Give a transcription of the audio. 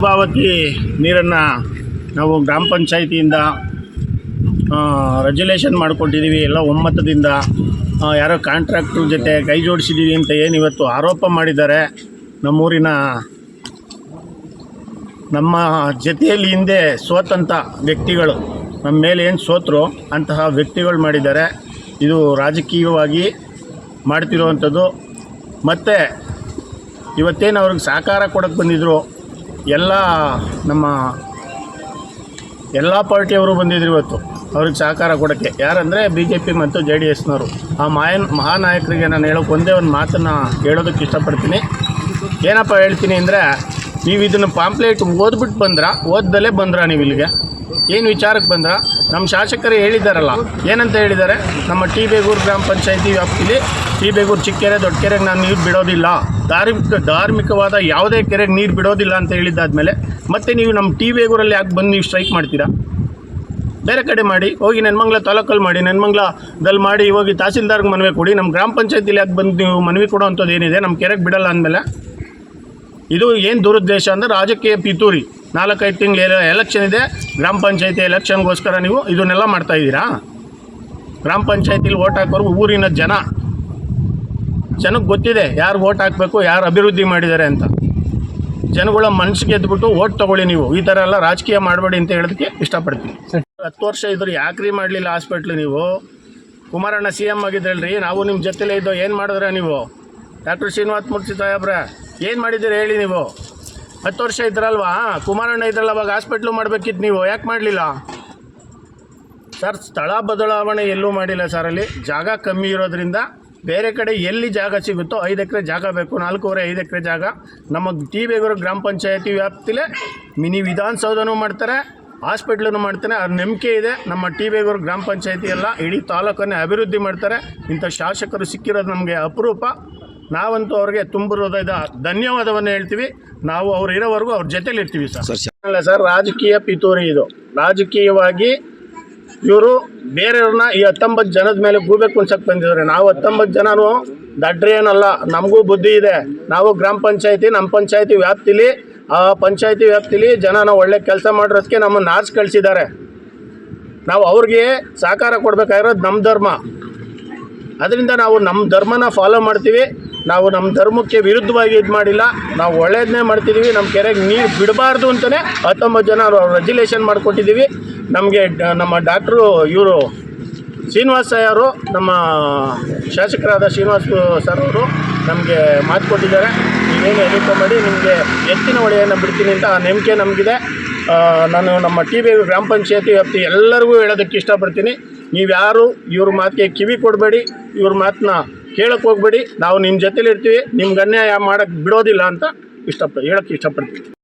ಅಲ್ಪಾವತಿ ನೀರನ್ನು ನಾವು ಗ್ರಾಮ ಪಂಚಾಯಿತಿಯಿಂದ ರೆಜುಲೇಷನ್ ಮಾಡಿಕೊಟ್ಟಿದ್ದೀವಿ ಎಲ್ಲ ಒಮ್ಮತದಿಂದ. ಯಾರೋ ಕಾಂಟ್ರಾಕ್ಟ್ರ್ ಜೊತೆ ಕೈ ಜೋಡಿಸಿದ್ದೀವಿ ಅಂತ ಏನು ಇವತ್ತು ಆರೋಪ ಮಾಡಿದ್ದಾರೆ. ನಮ್ಮೂರಿನ ನಮ್ಮ ಜೊತೆಯಲ್ಲಿ ಹಿಂದೆ ಸೋತಂಥ ವ್ಯಕ್ತಿಗಳು, ನಮ್ಮ ಮೇಲೆ ಏನು ಸೋತರು ಅಂತಹ ವ್ಯಕ್ತಿಗಳು ಮಾಡಿದ್ದಾರೆ. ಇದು ರಾಜಕೀಯವಾಗಿ ಮಾಡ್ತಿರುವಂಥದ್ದು. ಮತ್ತು ಇವತ್ತೇನು ಅವ್ರಿಗೆ ಸಹಕಾರ ಕೊಡೋಕ್ಕೆ ಬಂದಿದ್ದರು, ನಮ್ಮ ಎಲ್ಲ ಪಾರ್ಟಿಯವರು ಬಂದಿದ್ರು ಇವತ್ತು ಅವ್ರಿಗೆ ಸಹಕಾರ ಕೊಡೋಕ್ಕೆ. ಯಾರಂದರೆ BJP ಮತ್ತು JDSನವರು. ಆ ಮಹಾನಾಯಕರಿಗೆ ನಾನು ಹೇಳೋಕ್ಕೆ ಒಂದೇ ಒಂದು ಮಾತನ್ನು ಹೇಳೋದಕ್ಕೆ ಇಷ್ಟಪಡ್ತೀನಿ. ಏನಪ್ಪ ಹೇಳ್ತೀನಿ ಅಂದರೆ, ನೀವು ಇದನ್ನು ಪಾಂಪ್ಲೇಟ್ ಓದ್ಬಿಟ್ಟು ಓದ್ದಲೇ ಬಂದ್ರಾ ನೀವು ಇಲ್ಲಿಗೆ? ಏನು ವಿಚಾರಕ್ಕೆ ಬಂದ್ರ? ನಮ್ಮ ಶಾಸಕರು ಹೇಳಿದ್ದಾರಲ್ಲ, ಏನಂತ ಹೇಳಿದ್ದಾರೆ? ನಮ್ಮ ಟಿ ಬೇಗೂರು ಗ್ರಾಮ ಪಂಚಾಯಿತಿ ವ್ಯಾಪ್ತಿಲಿ ಟಿ ಬೇಗೂರು ಚಿಕ್ಕಕೆರೆ ದೊಡ್ಡ ಕೆರೆಗೆ ನಾನು ನೀರು ಬಿಡೋದಿಲ್ಲ, ಧಾರ್ಮಿಕವಾದ ಯಾವುದೇ ಕೆರೆಗೆ ನೀರು ಬಿಡೋದಿಲ್ಲ ಅಂತ ಹೇಳಿದ್ದಾದಮೇಲೆ ಮತ್ತೆ ನೀವು ನಮ್ಮ ಟಿ ಬೇಗೂರಲ್ಲಿ ಯಾಕೆ ಬಂದು ನೀವು ಸ್ಟ್ರೈಕ್ ಮಾಡ್ತೀರಾ? ಬೇರೆ ಕಡೆ ಮಾಡಿ, ಹೋಗಿ ನೆನ್ಮಂಗ್ಲ ತಾಲೂಕಲ್ಲಿ ಮಾಡಿ, ನೆನ್ಮಂಗ್ಲದಲ್ಲಿ ಮಾಡಿ, ಹೋಗಿ ತಹಸೀಲ್ದಾರ್ಗೆ ಮನವಿ ಕೊಡಿ. ನಮ್ಮ ಗ್ರಾಮ ಪಂಚಾಯತಿಲಿ ಯಾಕೆ ಬಂದು ನೀವು ಮನವಿ ಕೊಡೋವಂಥದ್ದು ಏನಿದೆ? ನಮ್ಮ ಕೆರೆಗೆ ಬಿಡಲ್ಲ ಅಂದಮೇಲೆ ಇದು ಏನು ದುರುದ್ದೇಶ ಅಂದರೆ ರಾಜಕೀಯ ಪಿತೂರಿ. 4-5 ತಿಂಗಳು ಎಲೆಕ್ಷನ್ ಇದೆ, ಗ್ರಾಮ ಪಂಚಾಯತಿ ಎಲೆಕ್ಷನ್ಗೋಸ್ಕರ ನೀವು ಇದನ್ನೆಲ್ಲ ಮಾಡ್ತಾಯಿದ್ದೀರಾ? ಗ್ರಾಮ ಪಂಚಾಯತಿಲಿ ಓಟ್ ಹಾಕೋರು ಊರಿನ ಜನಕ್ಕೆ ಗೊತ್ತಿದೆ ಯಾರು ಓಟ್ ಹಾಕಬೇಕು, ಯಾರು ಅಭಿವೃದ್ಧಿ ಮಾಡಿದ್ದಾರೆ ಅಂತ. ಜನಗಳ ಮನಸ್ಸಿಗೆ ಎದ್ಬಿಟ್ಟು ಓಟ್ ತೊಗೊಳ್ಳಿ. ನೀವು ಈ ಥರ ಎಲ್ಲ ರಾಜಕೀಯ ಮಾಡಬೇಡಿ ಅಂತ ಹೇಳೋದಕ್ಕೆ ಇಷ್ಟಪಡ್ತೀನಿ. 10 ವರ್ಷ ಇದ್ರು ಯಾಕ್ರಿ ಮಾಡಲಿಲ್ಲ ಹಾಸ್ಪಿಟ್ಲು? ನೀವು ಕುಮಾರಣ್ಣ CM ಆಗಿದ್ರಲ್ರಿ, ನಾವು ನಿಮ್ಮ ಜೊತೆಲೇ ಇದ್ದೋ. ಏನು ಮಾಡಿದ್ರೆ ನೀವು? ಡಾಕ್ಟರ್ ಶ್ರೀನಿವಾಸ ಮೂರ್ತಿ ಸಾಹೇಬ್ರೆ ಏನು ಮಾಡಿದ್ದೀರಿ ಹೇಳಿ? ನೀವು 10 ವರ್ಷ ಇದ್ರಲ್ವಾ? ಕುಮಾರಣ್ಣ ಇದ್ರಲ್ಲ, ಅವಾಗ ಹಾಸ್ಪಿಟ್ಲು ಮಾಡಬೇಕಿತ್ತು. ನೀವು ಯಾಕೆ ಮಾಡಲಿಲ್ಲ ಸರ್? ಸ್ಥಳ ಬದಲಾವಣೆ ಎಲ್ಲೂ ಮಾಡಿಲ್ಲ ಸರ್. ಅಲ್ಲಿ ಜಾಗ ಕಮ್ಮಿ ಇರೋದ್ರಿಂದ ಬೇರೆ ಕಡೆ ಎಲ್ಲಿ ಜಾಗ ಸಿಗುತ್ತೋ 5 ಎಕರೆ ಜಾಗ ಬೇಕು, 4.5 ಎಕರೆ ಜಾಗ. ನಮ್ಮ ಟಿ ಬೇಗೂರು ಗ್ರಾಮ ಪಂಚಾಯತಿ ವ್ಯಾಪ್ತಿಲೇ ಮಿನಿ ವಿಧಾನಸೌಧನೂ ಮಾಡ್ತಾರೆ, ಹಾಸ್ಪಿಟ್ಲನ್ನು ಮಾಡ್ತಾನೆ. ಅದು ನಂಬಿಕೆ ಇದೆ. ನಮ್ಮ ಟಿ ಬೇಗೂರು ಗ್ರಾಮ ಪಂಚಾಯತಿ ಎಲ್ಲ ಇಡೀ ತಾಲೂಕನ್ನೇ ಅಭಿವೃದ್ಧಿ ಮಾಡ್ತಾರೆ. ಇಂಥ ಶಾಸಕರು ಸಿಕ್ಕಿರೋದು ನಮಗೆ ಅಪರೂಪ. ನಾವಂತೂ ಅವ್ರಿಗೆ ತುಂಬ ಹೃದಯದ ಧನ್ಯವಾದವನ್ನು ಹೇಳ್ತೀವಿ. ನಾವು ಅವ್ರು ಇರೋವರೆಗೂ ಅವ್ರ ಜೊತೆಲಿ ಇರ್ತೀವಿ ಸರ್. ಅಲ್ಲ ಸರ್, ರಾಜಕೀಯ ಪಿತೂರಿ ಇದು. ರಾಜಕೀಯವಾಗಿ ಇವರು ಬೇರೆಯವ್ರನ್ನ ಈ 19 ಜನದ ಮೇಲೆ ಗೂಬೆ ಕುಣ್ಸಕ್ಕೆ ಬಂದಿದ್ದಾರೆ. ನಾವು 19 ಜನನೂ ದಡ್ರೆ ಏನಲ್ಲ, ನಮಗೂ ಬುದ್ಧಿ ಇದೆ. ನಾವು ಗ್ರಾಮ ಪಂಚಾಯತಿ, ನಮ್ಮ ಪಂಚಾಯತಿ ವ್ಯಾಪ್ತಿಲಿ, ಆ ಪಂಚಾಯತಿ ವ್ಯಾಪ್ತಿಲಿ ಜನನ ಒಳ್ಳೆ ಕೆಲಸ ಮಾಡಿರೋದಕ್ಕೆ ನಮ್ಮನ್ನು ಆರಿಸಿ ಕಳಿಸಿದ್ದಾರೆ. ನಾವು ಅವ್ರಿಗೆ ಸಹಕಾರ ಕೊಡಬೇಕಾಗಿರೋದು ನಮ್ಮ ಧರ್ಮ. ಅದರಿಂದ ನಾವು ನಮ್ಮ ಧರ್ಮನ ಫಾಲೋ ಮಾಡ್ತೀವಿ. ನಾವು ನಮ್ಮ ಧರ್ಮಕ್ಕೆ ವಿರುದ್ಧವಾಗಿ ಇದು ಮಾಡಿಲ್ಲ, ನಾವು ಒಳ್ಳೇದನ್ನೇ ಮಾಡ್ತಿದ್ದೀವಿ. ನಮ್ಮ ಕೆರೆಗೆ ನೀರು ಬಿಡಬಾರ್ದು ಅಂತಲೇ 19 ಜನ ರೆಜುಲೇಷನ್ ಮಾಡಿಕೊಟ್ಟಿದ್ದೀವಿ. ನಮಗೆ ನಮ್ಮ ಡಾಕ್ಟ್ರು ಇವರು ಶ್ರೀನಿವಾಸ ಅವರು, ನಮ್ಮ ಶಾಸಕರಾದ ಶ್ರೀನಿವಾಸ ಸರ್ ಅವರು ನಮಗೆ ಮಾತು ಕೊಟ್ಟಿದ್ದಾರೆ. ನೀವೇನು ಎನಿಕೋ ಮಾಡಿ, ನಿಮಗೆ ಎತ್ತಿನ ಹೊಳೆಯನ್ನು ಬಿಡ್ತೀನಿ ಅಂತ ಆ ನಂಬಿಕೆ ನಮಗಿದೆ. ನಾನು ನಮ್ಮ ಟಿ ಬೇಗೂರು ಗ್ರಾಮ ಪಂಚಾಯತಿ ವ್ಯಾಪ್ತಿ ಎಲ್ಲರಿಗೂ ಹೇಳೋದಕ್ಕೆ ಇಷ್ಟಪಡ್ತೀನಿ. ನೀವ್ಯಾರು ಇವ್ರ ಮಾತಿಗೆ ಕಿವಿ ಕೊಡಬೇಡಿ, ಇವ್ರ ಮಾತನ್ನ ಕೇಳಕ್ಕೆ ಹೋಗಬೇಡಿ. ನಾವು ನಿಮ್ಮ ಜೊತೆಲಿ ಇರ್ತೀವಿ, ನಿಮ್ಗೆ ಅನ್ಯಾಯ ಮಾಡೋಕ್ಕೆ ಬಿಡೋದಿಲ್ಲ ಅಂತ ಹೇಳೋಕ್ಕೆ ಇಷ್ಟಪಡ್ತೀನಿ.